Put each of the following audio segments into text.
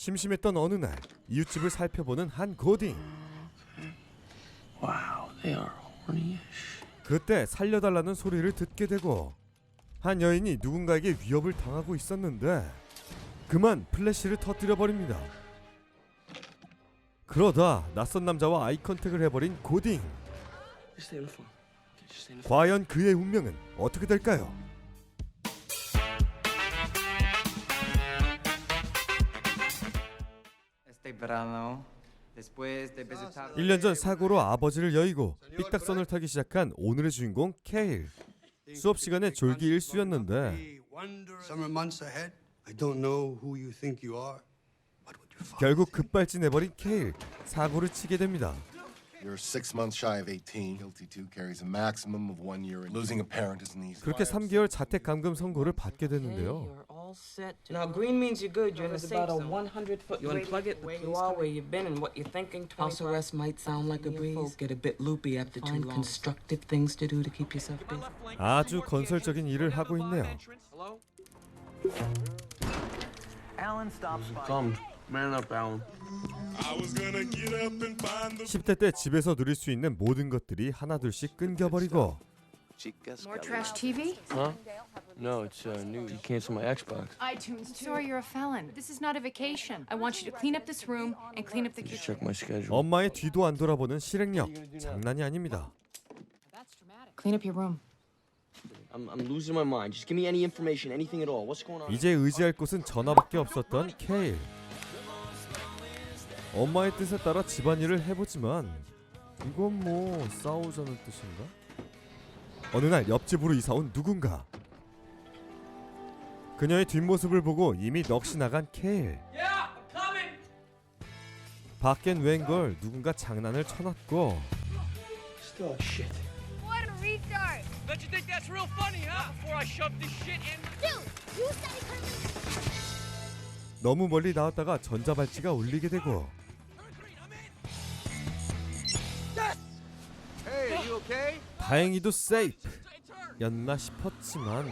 심심했던 어느 날 이웃집을 살펴보는 한 고딩. Wow, they are horny. 그때 살려달라는 소리를 듣게 되고 한 여인이 누군가에게 위협을 당하고 있었는데 그만 플래시를 터뜨려 버립니다. 그러다 낯선 남자와 아이 컨택을 해버린 고딩. 과연 그의 운명은 어떻게 될까요? Este verano, después de visitar 1년 전 사고로 아버지를 여의고 삐딱선을 타기 시작한 오늘의 주인공 케일. 수업 시간에 졸기 일쑤였는데 Summer months ahead. I don't know who you think you are, but what your father 결국 급발진해버린 케일. 사고를 치게 됩니다. You're 6 months shy of 18. Guilty to carries a maximum of 1 year. Losing a parent isn't easy. 그렇게 3개월 자택 감금 선고를 받게 됐는데요. You're all set. Now green means you're good. You're in the safe zone. About a 100-foot. You unplug it. Where you are, where you've been, and what you're thinking. House arrest might sound like a breeze. Get a bit loopy after too long. Constructive things to do to keep yourself busy. 아주 건설적인 일을 하고 있네요. Alan stops by. Come, man up, Alan. 10대 때 집에서 누릴 수 있는 모든 것들이 하나둘씩 끊겨버리고 More trash TV? Huh? No, it's new. You cancel my Xbox. iTunes. Sorry, you're a felon. This is not a vacation. I want you to clean up this room and clean up the Just kitchen. check my schedule. 엄마의 뒤도 안 돌아보는 실행력. 장난이 아닙니다. Clean up your room. I'm losing my mind. Just give me any information, anything at all. What's going on? 이제 의지할 곳은 전화밖에 없었던 케일. 엄마의 뜻에 따라 집안일을 해보지만 이건 뭐 싸우자는 뜻인가? 어느 날 옆집으로 이사온 누군가. 그녀의 뒷모습을 보고 이미 넋이 나간 케일. 밖엔 웬걸 누군가 장난을 쳐놨고 Still shit. What a retard! Don't you think that's real funny, huh? Before I shove this shit in. Dude, you said he couldn't. 너무 멀리 나왔다가 전자발찌가 울리게 되고 Hey, are you okay? 다행히도 세이프 였나 싶었지만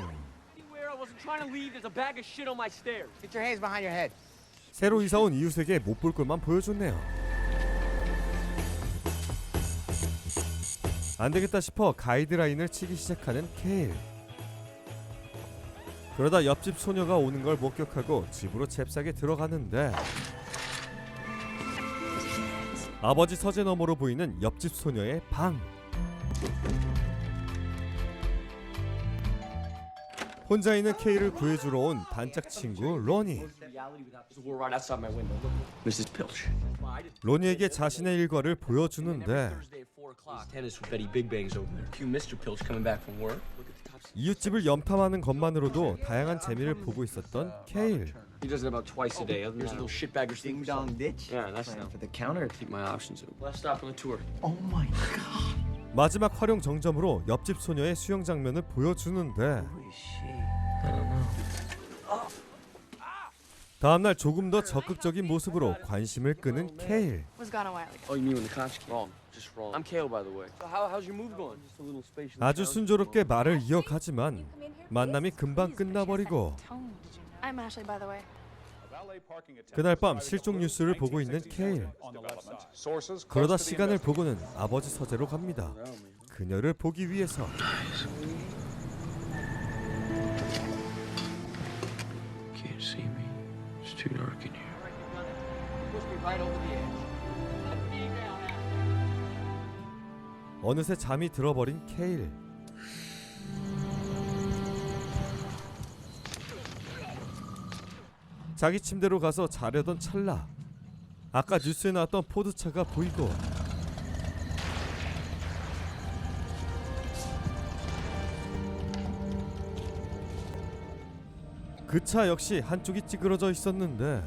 Where I wasn't trying to leave, there's a bag of shit on my stairs. Get your hands behind your head. 새로 이사온 이웃에게 못 볼 것만 보여줬네요. 안되겠다 싶어 가이드라인을 치기 시작하는 케일. 그러다 옆집 소녀가 오는 걸 목격하고 집으로 잽싸게 들어가는데 아버지 서재 너머로 보이는 옆집 소녀의 방. 혼자 있는 케일을 구해주러 온 단짝 친구 로니. We're right outside my window. Mrs. Pilch. 로니에게 자신의 일과를 보여주는데 Thursday at 4 o'clock. Tennis with Betty Big Bangs over there. Cue Mr. Pilch coming back from work. Look at the top. 이웃집을 염탐하는 것만으로도 다양한 재미를 보고 있었던 케일. He does it about twice a day. Here's a little shitbagger Ding dong ditch. Yeah, that's Plan not. for the counter. Keep my options open. Last stop on the tour. Oh my god. 마지막 활용 정점으로 옆집 소녀의 수영 장면을 보여주는데 Holy shit. I don't know. 다음날 조금 더 적극적인 모습으로 관심을 끄는 케일. Was gone a while ago. Oh, you mean when the cops came? Wrong. Just wrong. I'm Kale, by the way. So how's your move going? Just a little space. 아주 순조롭게 말을 이어가지만 만남이 금방 끝나버리고 I'm Ashley, by the way. 그날 밤 실종 뉴스를 보고 있는 케일. 그러다 시간을 보고는 아버지 서재로 갑니다. 그녀를 보기 위해서. Can't see me. It's too dark in here. Push me right over the edge. 어느새 잠이 들어버린 케일. 자기 침대로 가서 자려던 찰나 아까 뉴스에 나왔던 포드차가 보이고 그 차 역시 한쪽이 찌그러져 있었는데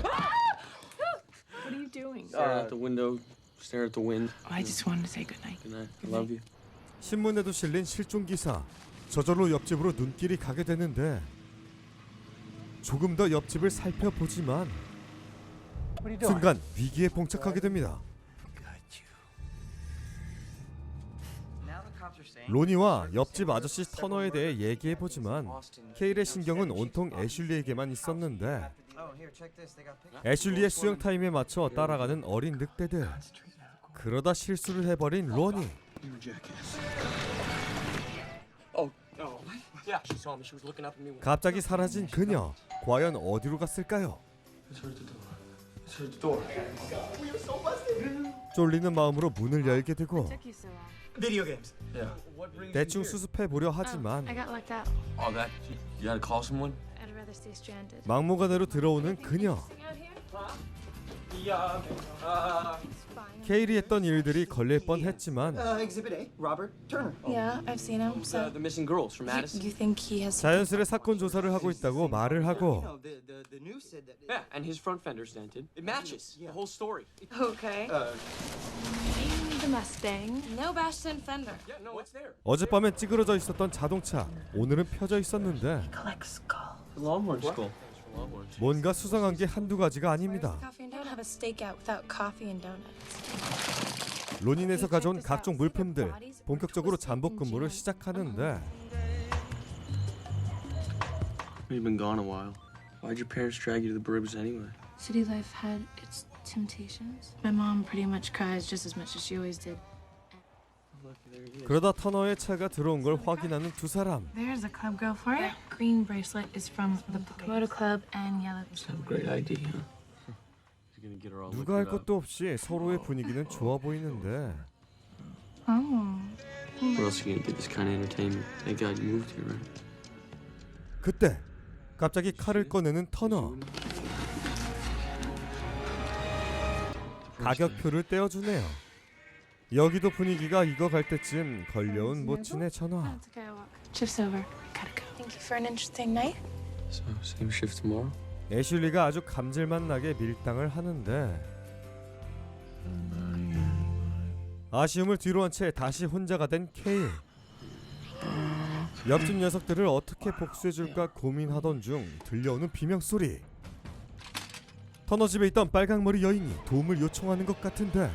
What are you doing? Staring out the window, staring at the wind. I just wanted to say goodnight. Good night. I love you. 신문에도 실린 실종 기사. 저절로 옆집으로 눈길이 가게 되는데 조금 더 옆집을 살펴보지만 순간 위기에 봉착하게 됩니다. 로니와 옆집 아저씨 터너에 대해 얘기해보지만 케일의 신경은 온통 애슐리에게만 있었는데 애슐리의 수영 타임에 맞춰 따라가는 어린 늑대들. 그러다 실수를 해버린 로니. Yeah, she saw me. She was looking up at me. 갑자기 사라진 그녀. 과연 어디로 갔을까요? 쫄리는 마음으로 문을 열게 되고 대충 수습해 보려 하지만 I got locked out. Oh, that. You gotta call someone? I'd rather stay stranded. 막무가내로 들어오는 그녀. 케일이 했던 일들이 걸릴 뻔했지만 Exhibit A, Robert Turner. Yeah, I've seen him. So The missing girls from Madison. you think he has? 자연스레 사건 조사를 하고 있다고 말을 하고 The news said that. Yeah, and his front fender's dented. It matches the whole story. Okay. The Mustang. No bashed in fender. Yeah, no, it's there. 어젯밤엔 찌그러져 있었던 자동차 오늘은 펴져 있었는데 Collects skull. Longhorn skull. 뭔가 수상한 게 한두 가지가 아닙니다. Coffee and don't have a stakeout without coffee and donuts. 론인에서 가져온 각종 물품들 본격적으로 잠복 근무를 시작하는데 You've been gone a while. Why'd your parents drag you to the Baribs anyway? City life had its temptations. My mom pretty much cries just as much as she always did. 그러다 터너의 차가 들어온 걸 확인하는 두 사람. There's a club girl for you. Green bracelet is from the Motor Club and yellow is Have a great ID, huh? You're gonna get her all 누가 할 것도 없이 서로의 분위기는 좋아 보이는데 Oh. Where else are you gonna get this kind of entertainment? Thank God you moved here, right? 그때 갑자기 칼을 꺼내는 터너. 가격표를 떼어주네요. 여기도 분위기가 익어갈 때쯤 걸려온 모친의 전화. It's okay, I'll walk. Shift's over. Gotta go. Thank you for an interesting night. So, same shift tomorrow? 애슐리가 아주 감질만 나게 밀당을 하는데 아쉬움을 뒤로한 채 다시 혼자가 된 케일. 옆집 녀석들을 어떻게 복수해줄까 고민하던 중 들려오는 비명소리. 터너 집에 있던 빨강머리 여인이 도움을 요청하는 것 같은데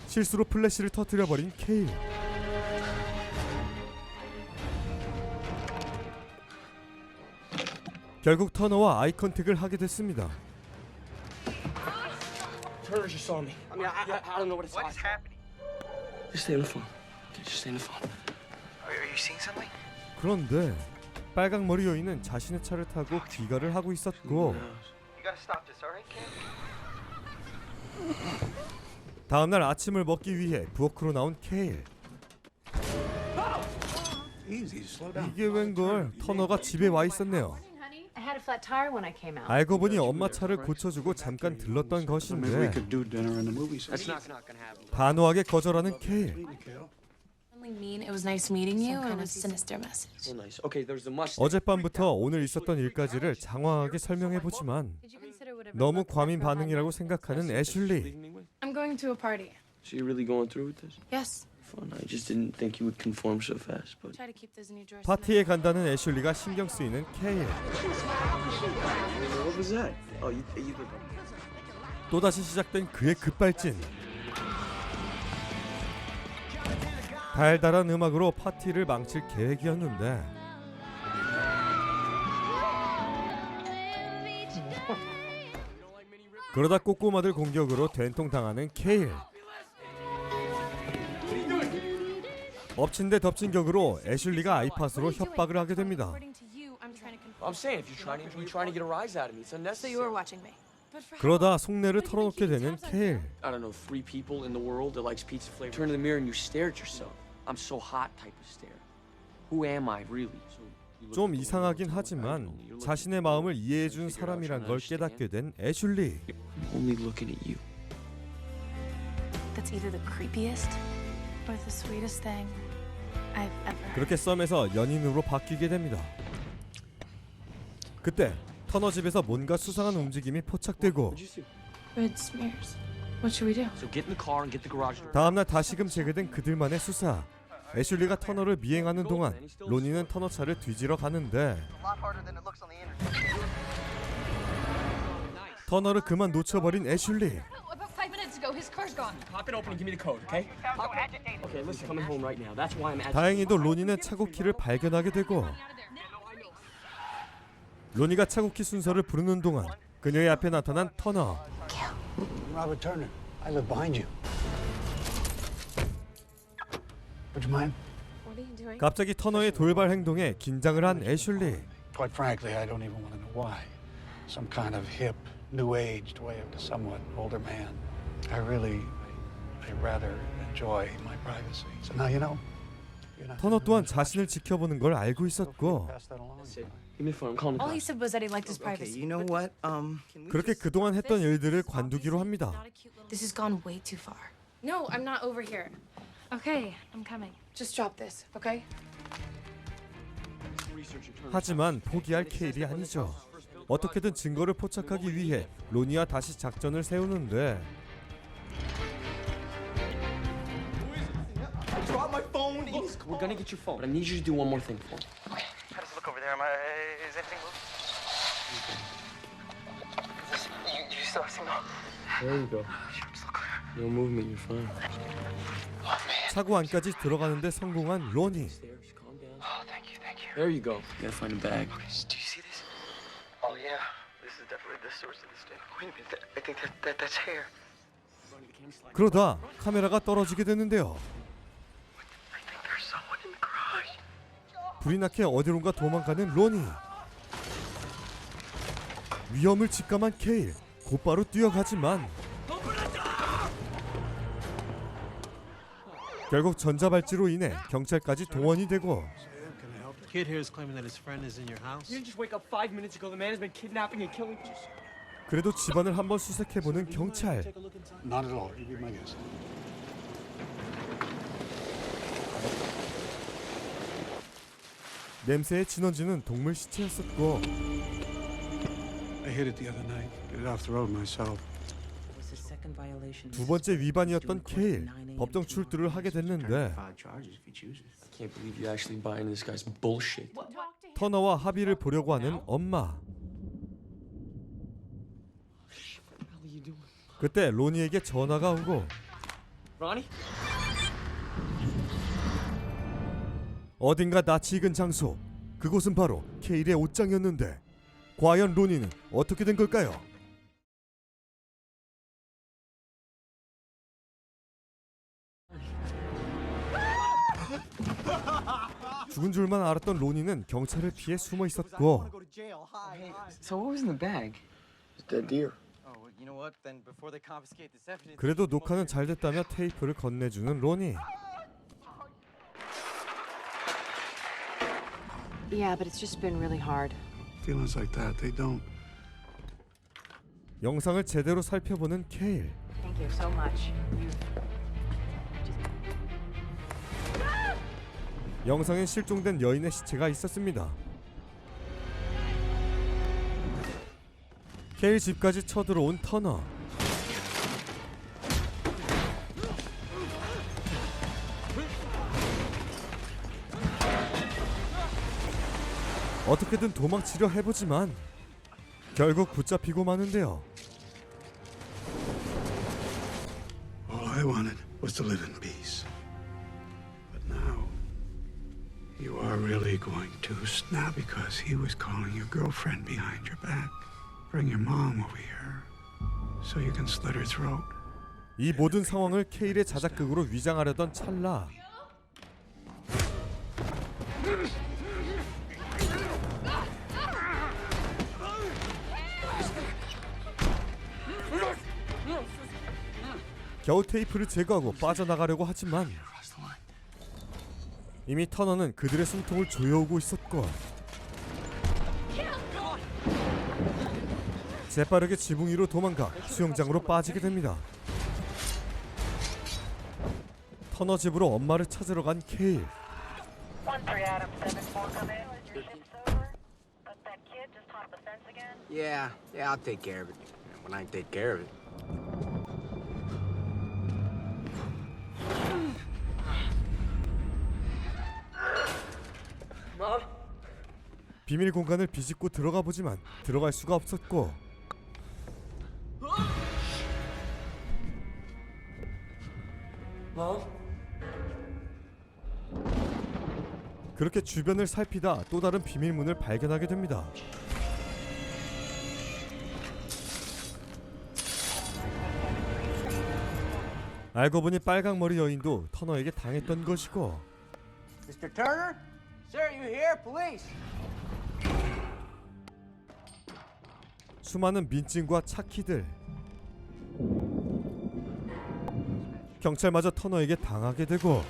실수로 플래시를 터뜨려버린 케일. 결국 터너와 아이 컨택을 하게 됐습니다. Turner just saw me. I mean, I don't know what it's like. What is happening? Just stay on the phone. Okay, just stay on the phone. Are you seeing something? 그런데 빨강머리 여인은 자신의 차를 타고 귀가를 하고 있었고 You gotta stop this, alright, kid? 다음날 아침을 먹기 위해 부엌으로 나온 케일. 이게 웬걸 터너가 집에 와 있었네요. I had a flat tire when I came out. 알고 보니 엄마 차를 고쳐주고 잠깐 들렀던 것인데 That's not gonna happen. 단호하게 거절하는 케일. Only mean it was nice meeting you. It was sinister message. So nice. Okay, there's the Mustang. 어젯밤부터 오늘 있었던 일까지를 장황하게 설명해보지만 Did you consider whatever? 너무 과민 반응이라고 생각하는 애슐리. Leaving me with? I'm going to a party. So you're really going through with this? Yes. Fun. I just didn't think you would conform so fast, but. Try to keep those in your drawers. 파티에 간다는 애슐리가 신경 쓰이는 케일. What was that? Oh, you 또다시 시작된 그의 급발진. 달달한 음악으로 파티를 망칠 계획이었는데 그러다 꼬꼬마들 공격으로 된통당하는 케일. 엎친 데 덮친 격으로 애슐리가 아이팟으로 협박을 하게 됩니다. According to you, I'm trying to conform. I'm saying if you're trying to get a rise out of me, it's So unnecessary. you were watching me. But for 그러다 속내를 털어놓게 되는 케일. I don't know, 3 people in the world that likes pizza flavor. Turn in the mirror and you stare at yourself. I'm so hot type of stare. Who am I really? 좀 이상하긴 하지만 자신의 마음을 이해해준 사람이란 걸 깨닫게 된 애슐리. I'm only looking at you. That's either the creepiest or the sweetest thing I've ever heard. 그렇게 썸에서 연인으로 바뀌게 됩니다. 그때 터너 집에서 뭔가 수상한 움직임이 포착되고 What'd you see? Red smears. What should we do? So get in the car and get the garage door. 다음날 다시금 재개된 그들만의 수사. 애슐리가 터너를 미행하는 동안 로니는 터너 차를 뒤지러 가는데 터너를 그만 놓쳐버린 애슐리. About 5 minutes ago, his car's gone. Pop it open and give me the code, okay? Okay, listen, coming home right now. That's why I'm agitated. 다행히도 로니는 차고키를 발견하게 되고 로니가 차고키 순서를 부르는 동안 그녀의 앞에 나타난 터너. Robert Turner. I live behind you. Would you mind? What are you doing? 갑자기 터너의 돌발 행동에 긴장을 한 애슐리. Quite frankly, I don't even want to know why. Some kind of hip, new-aged way of a somewhat older man. I rather enjoy my privacy. So now you know. 터너 또한 자신을 지켜보는 걸 알고 있었고 Pass that along. Give me a phone. I'm calling the All he cops. said was that he liked his Okay, privacy. you know what? Can we 그렇게 그동안 했던 일들을 관두기로 합니다. This has gone way too far. No, I'm not over here. Okay, I'm coming. Just drop this, okay? 하지만 포기할 케일이 아니죠. 어떻게든 증거를 포착하기 위해 로니와 다시 작전을 세우는데 We're gonna get your phone, but I need you to do one more thing for me. I just look over there. Is anything moving? You still have signal? There you go. No movement. You're fine. 차고 안까지 들어가는데 성공한 로니. Stairs. Calm down. Oh, thank you. There you go. You gotta find a bag. Do you see this? Oh yeah, this is definitely the source of the stick. Wait a minute, I think that's hair. 그러다 카메라가 떨어지게 되는데요. I think there's someone in the garage. 불이 나게 어디론가 도망가는 로니. 위험을 직감한 케일. 곧바로 뛰어가지만 결국 전자발찌로 인해 경찰까지 동원이 되고 Kid here is claiming that his friend is in your house. You didn't just wake up 5 minutes ago. The man has been kidnapping and killing people. 그래도 집안을 한번 수색해보는 경찰. Not at all. You be my guest. 냄새에 진원지는 동물 시체였었고 I hit it the other night. Get it off the road myself. 두 번째 위반이었던 케일. 법정 출두를 하게 됐는데 I can't believe you actually buy into this guy's bullshit. 터너와 합의를 보려고 하는 엄마. What the hell are you doing? 그때 로니에게 전화가 오고 Ronnie? 어딘가 낯이 익은 장소. 그곳은 바로 케일의 옷장이었는데 과연 로니는 어떻게 된 걸까요? 죽은 줄만 알았던 로니는 경찰을 피해 숨어 있었고 So what was in the bag? It's dead deer. Oh, well, you know what? Then before they confiscate this evidence. 그래도 녹화는 잘 됐다며 테이프를 건네주는 로니. Yeah, but it's just been really hard. Feelings like that, they don't. 영상을 제대로 살펴보는 케일. Thank you so much. 영상엔 실종된 여인의 시체가 있었습니다. 케일 집까지 쳐들어온 터너. 어떻게든 도망치려 해보지만 결국 붙잡히고 마는데요. All I wanted was to live in peace. But now, you are really going to snap because he was calling your girlfriend behind your back. Bring your mom over here so you can slit her throat. 이 모든 상황을 케일의 자작극으로 위장하려던 찰나 겨우 테이프를 제거하고 빠져나가려고 하지만 이미 터너는 그들의 숨통을 조여오고 있었고 재빠르게 지붕 위로 도망가 수영장으로 빠지게 됩니다. 터너 집으로 엄마를 찾으러 간 케일. Yeah, I'll take care of it. When I take care of it. Mom? 비밀 공간을 비집고 들어가 보지만 들어갈 수가 없었고 Mom? 그렇게 주변을 살피다 또 다른 비밀문을 발견하게 됩니다. 알고 보니 빨강머리 여인도 터너에게 당했던 것이고 Mr. Turner? Sir, you here? Police! 수많은 민증과 차키들 경찰마저 터너에게 당하게 되고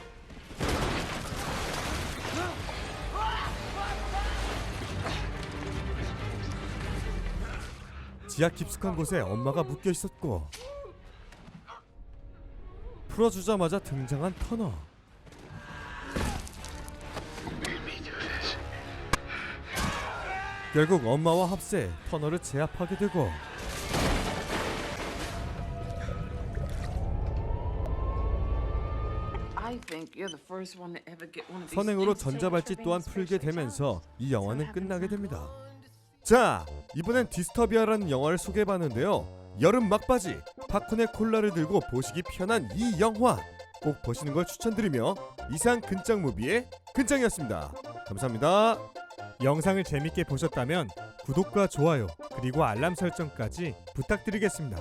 지하 깊숙한 곳에 엄마가 묶여 있었고 풀어주자마자 등장한 터너. 결국 엄마와 합세 터너를 제압하게 되고 선행으로 전자발찌 또한 풀게 되면서 이 영화는 끝나게 됩니다. 자, 이번엔 디스터비아라는 영화를 소개해봤는데요. 여름 막바지 팝콘에 콜라를 들고 보시기 편한 이 영화 꼭 보시는 걸 추천드리며 이상 근짱무비의 근짱이었습니다. 감사합니다. 영상을 재밌게 보셨다면 구독과 좋아요 그리고 알람 설정까지 부탁드리겠습니다.